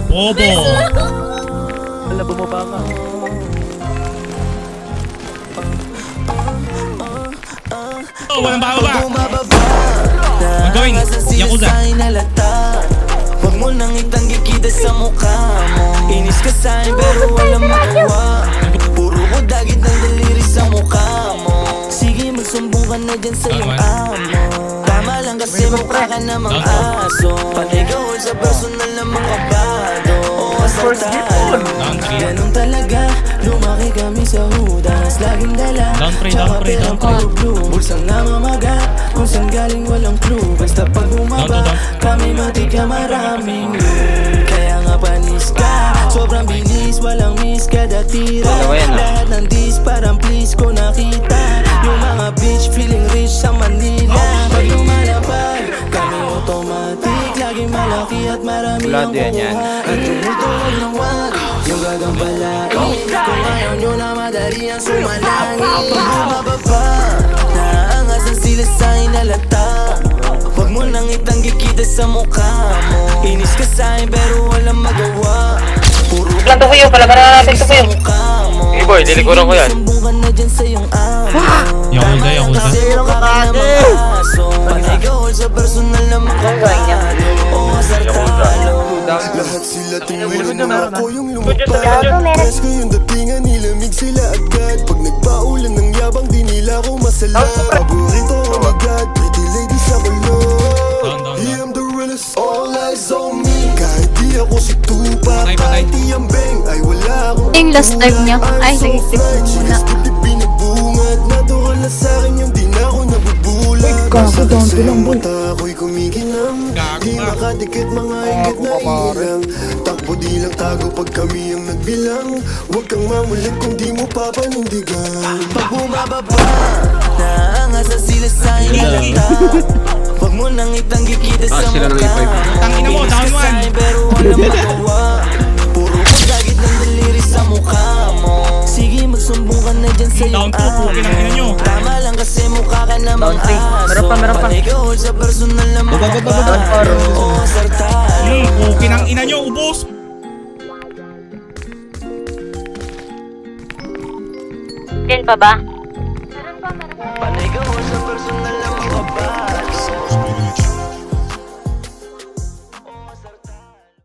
Bobo! Wala, bumaba ka. Oh, walang bababa! I'm going, Yakuza! Huwag mo nang itanggi kita sa mukha mo. Inis ka sa'kin pero walang magawa. Puro ko dagit ng daliri sa mukha mo. Sige magsumbong ka na dyan sa iyong amo. Tama lang kasi mukha ka namang aso. Panigawal sa personal na mga bado. O asaltalo. Ganun talaga, lumaki kami sa hudas. Laging dala, tsaka perang pag-blue. Bulsang namamaga, kung saan galing walang clue. Basta pag bumaba, kami matika maraming loot. Kaya nga panis ka, sobrang bilis, walang miss kada tira. Lahat ng dis parang please ko nakita. Yung mga bitch feeling rich sa Manila. Pag lumalapag, kami automatic. Laging malaki at marami ang kuha. At tumutuwag ng wag, yung gagambalain. Kung ayaw nyo na madali ang sumalangin. Pag bumababa, naangas ang sila sa inalata. Huwag mo nang itanggi kita sa mukha mo. Inis ka sa'kin pero walang magawa. Puro ka dagit sa mukha mo. Eh boy, lilikuran ko yan. Sumbong ka na dyan sa iyong amo. Yakuza, Yakuza. Kasi mukha ka namang aso. Panigawal sa personal na makapalo. O asartalo. Lahat sila tumulong na ako yung lumapad. Press ko yung datingan, nilamig sila agad. Pag nagpaulan ng yabang, di nila ako masala. Paborito ko agad, pretty lady sa balon. Yeah, I'm the realest, all eyes on me. Kahit di ako si Tupac, kahit di ang bang, ay wala akong Yung last time niya, ay nag-isip ko muna. di pinagbungad, natural na sa'kin yung di na ako nabubulag. Gago, down to lang, boy. Ako'y kumikinang, di makadikit mga higit na ilang. Takbo di lang tago pag kami ang nagbilang. Huwag kang mamulit kung di mo papanindigan. Pag bumababa, naangas ang sila sa inalata. Huwag mo nang itanggi kita sa mukha. Tangina mo, down one! Pero walang magawa. Puro ko dagit ng daliri sa mukha mo. Sige magsumbong ka na dyan sa iyong Down two, pukin ang ina nyo. Tama lang kasi mukha ka namang aso. Panigawal sa personal na mga baro. O asartalo. Pukin ang ina nyo, ubos! Din pa ba?